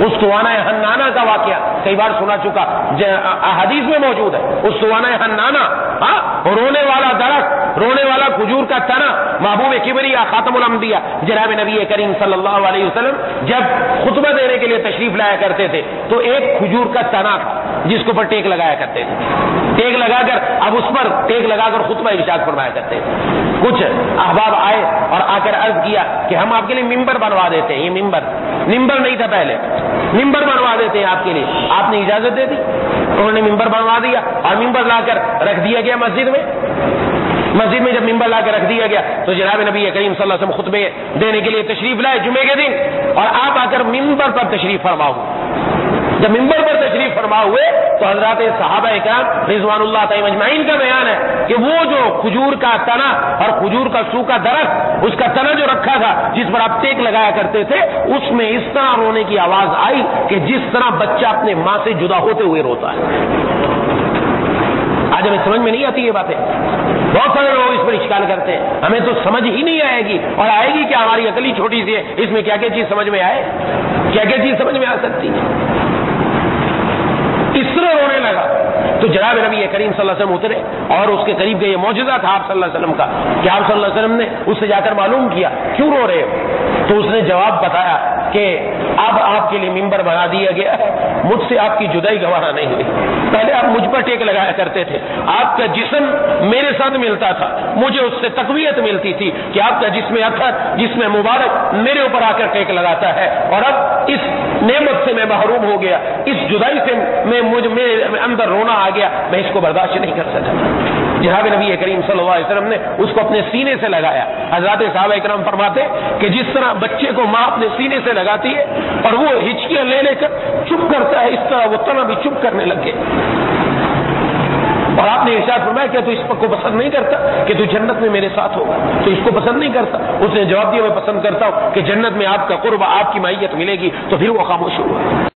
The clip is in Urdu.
استوانہ حنانہ کا واقعہ کئی بار سنا چکا، حدیث میں موجود ہے استوانہ حنانہ، رونے والا درخت، رونے والا کھجور کا تنا، محبوب کبریا خاتم الانبیاء جناب نبی کریم صلی اللہ علیہ وسلم جب خطبہ دینے کے لیے تشریف لایا کرتے تھے تو ایک کھجور کا تنا تھا جس کے اوپر ٹیک لگایا کرتے تھے، ٹیک لگا کر اب اس پر ٹیک لگا کر خطبہ ارشاد فرمایا کرتے تھے۔ کچھ احباب آئے اور آ کر عرض کیا کہ ہم آپ کے لیے ممبر بنوا دیتے ہیں، یہ ممبر نہیں تھا پہلے، ممبر بنوا دیتے ہیں آپ کے لیے، آپ نے اجازت دے دی؟ انہوں نے ممبر بنوا دیا اور ممبر لا کر رکھ دیا گیا مسجد میں جب ممبر لا کے رکھ دیا گیا تو جناب نبی کریم صلی اللہ علیہ وسلم خطبے دینے کے لیے تشریف لائے جمعے کے دن، اور آپ آ کر ممبر پر تشریف فرما ہوئے۔ جب ممبر پر تشریف فرما ہوئے تو حضرات صحابہ کرام رضوان اللہ تعالی اجمعین کا بیان ہے کہ وہ جو کھجور کا تنا اور کھجور کا سوکھا درخت، اس کا تنا جو رکھا تھا جس پر آپ ٹیک لگایا کرتے تھے، اس میں اس طرح رونے کی آواز آئی کہ جس طرح بچہ اپنے ماں سے جدا ہوتے ہوئے روتا ہے۔ آج ہمیں سمجھ میں نہیں آتی یہ باتیں، بہت سارے لوگ اس پر اشکال کرتے ہیں، ہمیں تو سمجھ ہی نہیں آئے گی، اور آئے گی کیا؟ ہماری عقل ہی چھوٹی سی ہے، اس میں کیا کیا چیز سمجھ میں آئے، کیا کیا چیز سمجھ میں آ سکتی ہے۔ اس طرح رونے لگا تو جناب نبی کریم صلی اللہ علیہ وسلم اترے اور اس کے قریب یہ معجزہ تھا آپ صلی اللہ علیہ وسلم کا کہ آپ صلی اللہ علیہ وسلم نے اس سے جا کر معلوم کیا کیوں رو رہے ہو، تو اس نے جواب بتایا کہ اب آپ کے لیے ممبر بنا دیا گیا ہے، مجھ سے آپ کی جدائی گوارا نہیں ہوئی، پہلے آپ مجھ پر ٹیک لگایا کرتے تھے، آپ کا جسم میرے ساتھ ملتا تھا، مجھے اس سے تقویت ملتی تھی کہ آپ کا جسم اطہر، جسم مبارک میرے اوپر آ کر ٹیک لگاتا ہے، اور اب اس نعمت سے میں محروم ہو گیا، اس جدائی سے میرے اندر رونا آ گیا، میں اس کو برداشت نہیں کر سکتا۔ جناب نبی کریم صلی اللہ علیہ وسلم نے اس کو اپنے سینے سے لگایا۔ حضرات صحابہ کرام فرماتے کہ جس طرح بچے کو ماں اپنے سینے سے لگاتی ہے اور وہ ہچکیاں لے کر چپ کرتا ہے، اس طرح وہ تنا بھی چپ کرنے لگے، اور آپ نے ارشاد فرمایا کہ تو اس کو پسند نہیں کرتا کہ تو جنت میں میرے ساتھ ہوگا، تو اس کو پسند نہیں کرتا؟ اس نے جواب دیا میں پسند کرتا ہوں کہ جنت میں آپ کا قرب، آپ کی معیت ملے گی، تو پھر وہ خاموش ہوا۔